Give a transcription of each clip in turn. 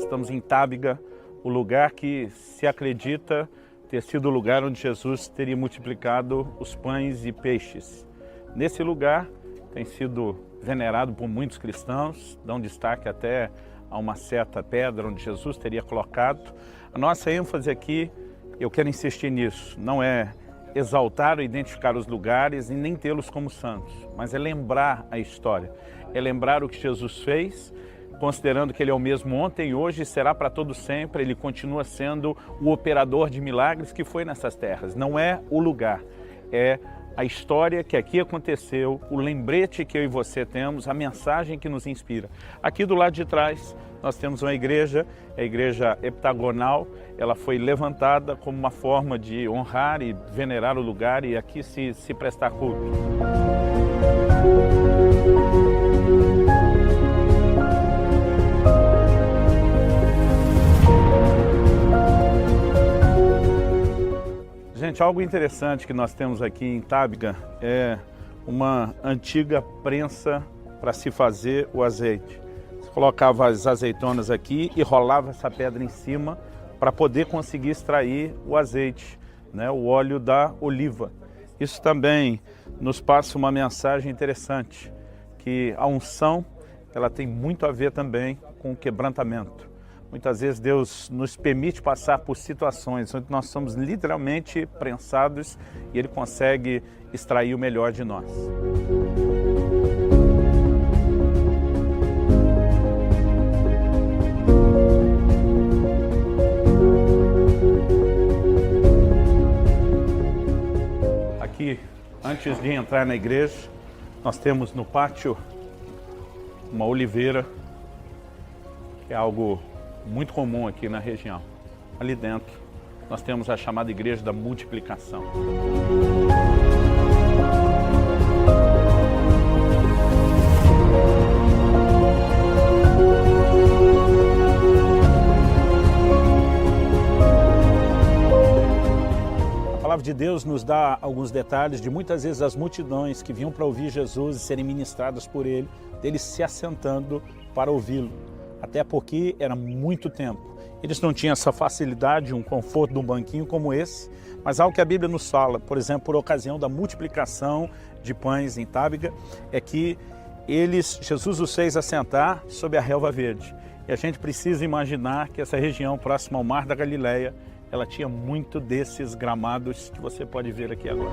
estamos em Tábiga, o lugar que se acredita ter sido o lugar onde Jesus teria multiplicado os pães e peixes. Nesse lugar tem sido venerado por muitos cristãos, dão destaque até a uma certa pedra onde Jesus teria colocado. A nossa ênfase aqui, eu quero insistir nisso, não é exaltar ou identificar os lugares e nem tê-los como santos, mas é lembrar a história, é lembrar o que Jesus fez, considerando que Ele é o mesmo ontem, hoje e será para todo sempre. Ele continua sendo o operador de milagres que foi nessas terras. Não é o lugar, é a história que aqui aconteceu, o lembrete que eu e você temos, a mensagem que nos inspira. Aqui do lado de trás nós temos uma igreja, a igreja heptagonal. Ela foi levantada como uma forma de honrar e venerar o lugar e aqui se prestar culto. Gente, algo interessante que nós temos aqui em Tábiga é uma antiga prensa para se fazer o azeite. Você colocava as azeitonas aqui e rolava essa pedra em cima para poder conseguir extrair o azeite, né, o óleo da oliva. Isso também nos passa uma mensagem interessante, que a unção ela tem muito a ver também com o quebrantamento. Muitas vezes Deus nos permite passar por situações onde nós somos literalmente prensados e Ele consegue extrair o melhor de nós. Aqui, antes de entrar na igreja, nós temos no pátio uma oliveira, que é algo muito comum aqui na região. Ali dentro nós temos a chamada Igreja da Multiplicação. A palavra de Deus nos dá alguns detalhes de muitas vezes as multidões que vinham para ouvir Jesus e serem ministradas por Ele, deles se assentando para ouvi-lo. Até porque era muito tempo. Eles não tinham essa facilidade, um conforto de um banquinho como esse, mas algo que a Bíblia nos fala, por exemplo, por ocasião da multiplicação de pães em Tábiga, é que Jesus os fez assentar sob a relva verde. E a gente precisa imaginar que essa região próxima ao Mar da Galileia, ela tinha muito desses gramados que você pode ver aqui agora.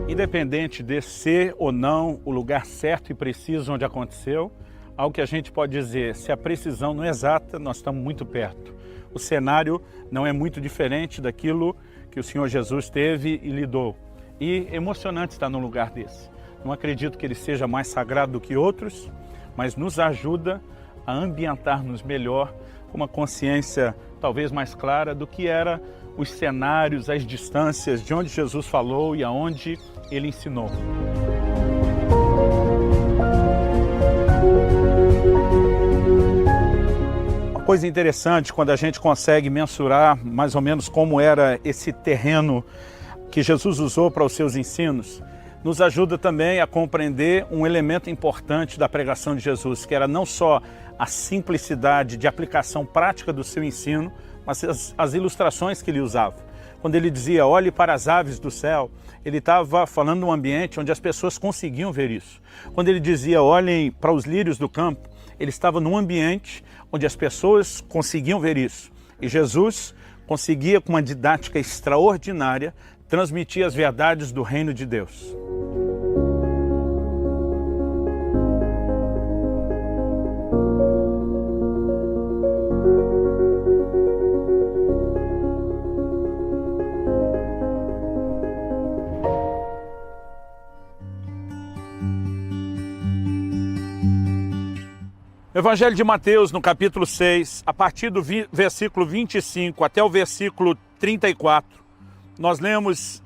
Independente de ser ou não o lugar certo e preciso onde aconteceu, algo que a gente pode dizer, se a precisão não é exata, nós estamos muito perto. O cenário não é muito diferente daquilo que o Senhor Jesus teve e lidou. E emocionante estar num lugar desse. Não acredito que ele seja mais sagrado do que outros, mas nos ajuda a ambientar-nos melhor, com uma consciência talvez mais clara do que era os cenários, as distâncias de onde Jesus falou e aonde Ele ensinou. Uma coisa interessante quando a gente consegue mensurar mais ou menos como era esse terreno que Jesus usou para os seus ensinos, nos ajuda também a compreender um elemento importante da pregação de Jesus, que era não só a simplicidade de aplicação prática do seu ensino, mas as ilustrações que ele usava. Quando ele dizia, olhe para as aves do céu, ele estava falando de um ambiente onde as pessoas conseguiam ver isso. Quando ele dizia, olhem para os lírios do campo, ele estava num ambiente onde as pessoas conseguiam ver isso. E Jesus conseguia, com uma didática extraordinária, transmitir as verdades do reino de Deus. No Evangelho de Mateus, no capítulo 6, a partir do versículo 25 até o versículo 34, nós lemos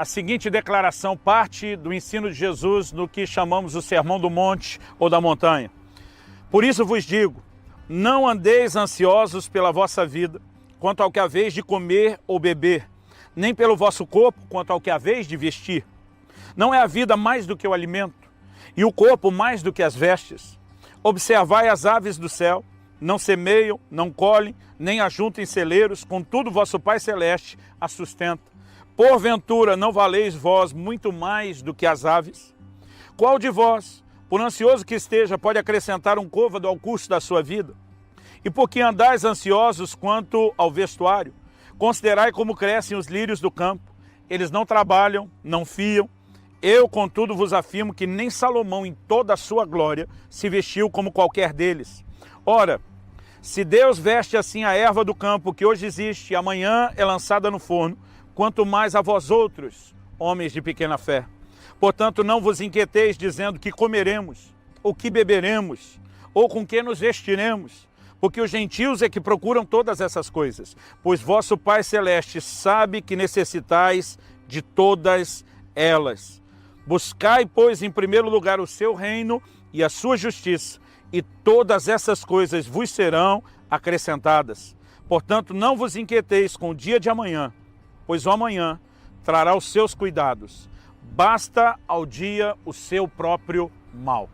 A seguinte declaração parte do ensino de Jesus no que chamamos o Sermão do Monte ou da montanha. Por isso vos digo, não andeis ansiosos pela vossa vida, quanto ao que haveis de comer ou beber, nem pelo vosso corpo, quanto ao que haveis de vestir. Não é a vida mais do que o alimento, e o corpo mais do que as vestes? Observai as aves do céu, não semeiam, não colhem, nem ajuntam em celeiros, contudo vosso Pai Celeste as sustenta. Porventura não valeis vós muito mais do que as aves? Qual de vós, por ansioso que esteja, pode acrescentar um côvado ao curso da sua vida? E por que andais ansiosos quanto ao vestuário? Considerai como crescem os lírios do campo. Eles não trabalham, não fiam. Eu, contudo, vos afirmo que nem Salomão, em toda a sua glória, se vestiu como qualquer deles. Ora, se Deus veste assim a erva do campo, que hoje existe e amanhã é lançada no forno, quanto mais a vós outros, homens de pequena fé. Portanto, não vos inquieteis dizendo que comeremos, ou que beberemos, ou com que nos vestiremos, porque os gentios é que procuram todas essas coisas, pois vosso Pai Celeste sabe que necessitais de todas elas. Buscai, pois, em primeiro lugar o seu reino e a sua justiça, e todas essas coisas vos serão acrescentadas. Portanto, não vos inquieteis com o dia de amanhã, pois o amanhã trará os seus cuidados. Basta ao dia o seu próprio mal.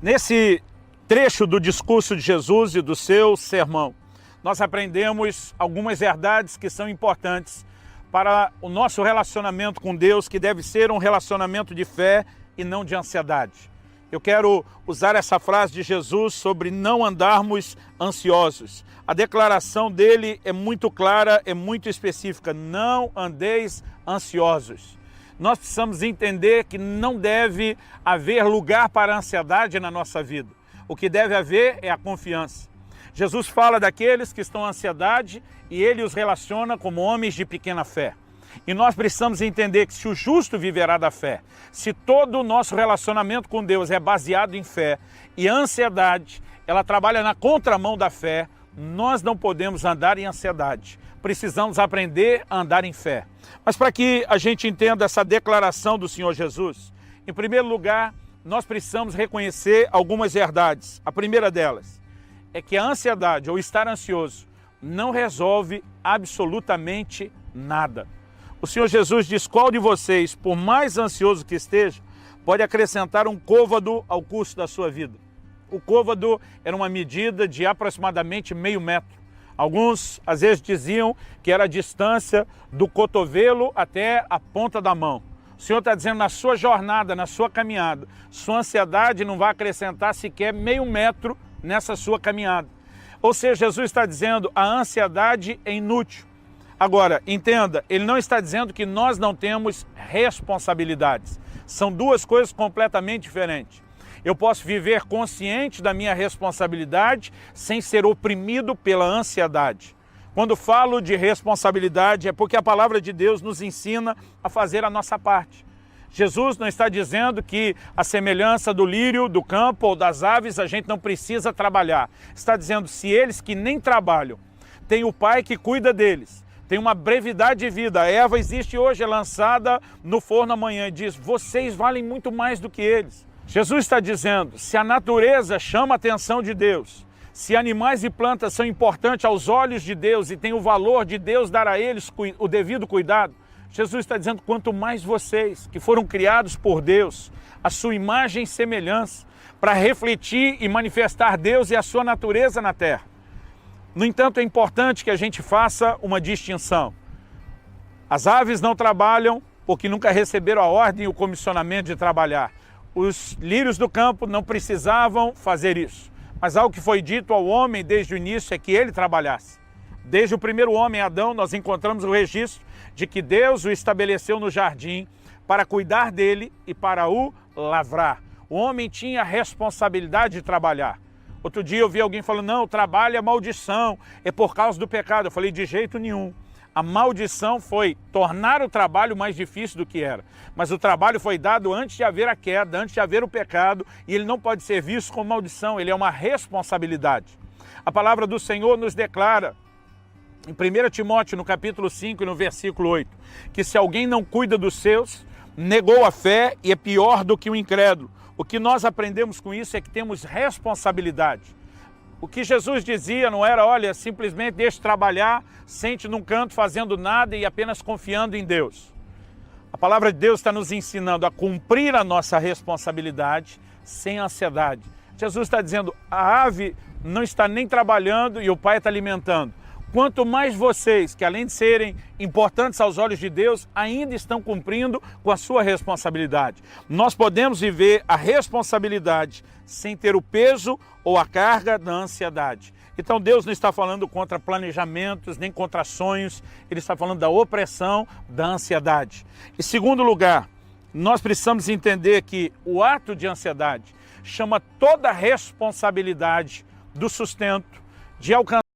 Nesse trecho do discurso de Jesus e do seu sermão, nós aprendemos algumas verdades que são importantes para o nosso relacionamento com Deus, que deve ser um relacionamento de fé e não de ansiedade. Eu quero usar essa frase de Jesus sobre não andarmos ansiosos. A declaração dele é muito clara, é muito específica. Não andeis ansiosos. Nós precisamos entender que não deve haver lugar para a ansiedade na nossa vida. O que deve haver é a confiança. Jesus fala daqueles que estão em ansiedade e ele os relaciona como homens de pequena fé. E nós precisamos entender que se o justo viverá da fé, se todo o nosso relacionamento com Deus é baseado em fé e a ansiedade, ela trabalha na contramão da fé, nós não podemos andar em ansiedade. Precisamos aprender a andar em fé. Mas para que a gente entenda essa declaração do Senhor Jesus, em primeiro lugar, nós precisamos reconhecer algumas verdades. A primeira delas é que a ansiedade ou estar ansioso não resolve absolutamente nada. O Senhor Jesus diz, qual de vocês, por mais ansioso que esteja, pode acrescentar um côvado ao curso da sua vida? O côvado era uma medida de aproximadamente meio metro. Alguns, às vezes, diziam que era a distância do cotovelo até a ponta da mão. O Senhor está dizendo, na sua jornada, na sua caminhada, sua ansiedade não vai acrescentar sequer meio metro nessa sua caminhada. Ou seja, Jesus está dizendo, a ansiedade é inútil. Agora, entenda, ele não está dizendo que nós não temos responsabilidades. São duas coisas completamente diferentes. Eu posso viver consciente da minha responsabilidade sem ser oprimido pela ansiedade. Quando falo de responsabilidade é porque a palavra de Deus nos ensina a fazer a nossa parte. Jesus não está dizendo que a semelhança do lírio, do campo ou das aves a gente não precisa trabalhar. Está dizendo, se eles que nem trabalham, têm o Pai que cuida deles, tem uma brevidade de vida. A erva existe hoje, é lançada no forno amanhã e diz, vocês valem muito mais do que eles. Jesus está dizendo, se a natureza chama a atenção de Deus, se animais e plantas são importantes aos olhos de Deus e tem o valor de Deus dar a eles o devido cuidado, Jesus está dizendo, quanto mais vocês, que foram criados por Deus, a sua imagem e semelhança, para refletir e manifestar Deus e a sua natureza na terra. No entanto, é importante que a gente faça uma distinção. As aves não trabalham porque nunca receberam a ordem e o comissionamento de trabalhar. Os lírios do campo não precisavam fazer isso. Mas algo que foi dito ao homem desde o início é que ele trabalhasse. Desde o primeiro homem, Adão, nós encontramos o registro de que Deus o estabeleceu no jardim para cuidar dele e para o lavrar. O homem tinha a responsabilidade de trabalhar. Outro dia eu vi alguém falando, não, o trabalho é maldição, é por causa do pecado. Eu falei, de jeito nenhum. A maldição foi tornar o trabalho mais difícil do que era. Mas o trabalho foi dado antes de haver a queda, antes de haver o pecado, e ele não pode ser visto como maldição, ele é uma responsabilidade. A palavra do Senhor nos declara em 1 Timóteo, no capítulo 5 e no versículo 8, que se alguém não cuida dos seus, negou a fé e é pior do que o incrédulo. O que nós aprendemos com isso é que temos responsabilidade. O que Jesus dizia não era, olha, simplesmente deixe trabalhar, sente num canto fazendo nada e apenas confiando em Deus. A palavra de Deus está nos ensinando a cumprir a nossa responsabilidade sem ansiedade. Jesus está dizendo, a ave não está nem trabalhando e o Pai está alimentando. Quanto mais vocês, que além de serem importantes aos olhos de Deus, ainda estão cumprindo com a sua responsabilidade. Nós podemos viver a responsabilidade sem ter o peso ou a carga da ansiedade. Então Deus não está falando contra planejamentos, nem contra sonhos, Ele está falando da opressão, da ansiedade. Em segundo lugar, nós precisamos entender que o ato de ansiedade chama toda a responsabilidade do sustento, de alcançar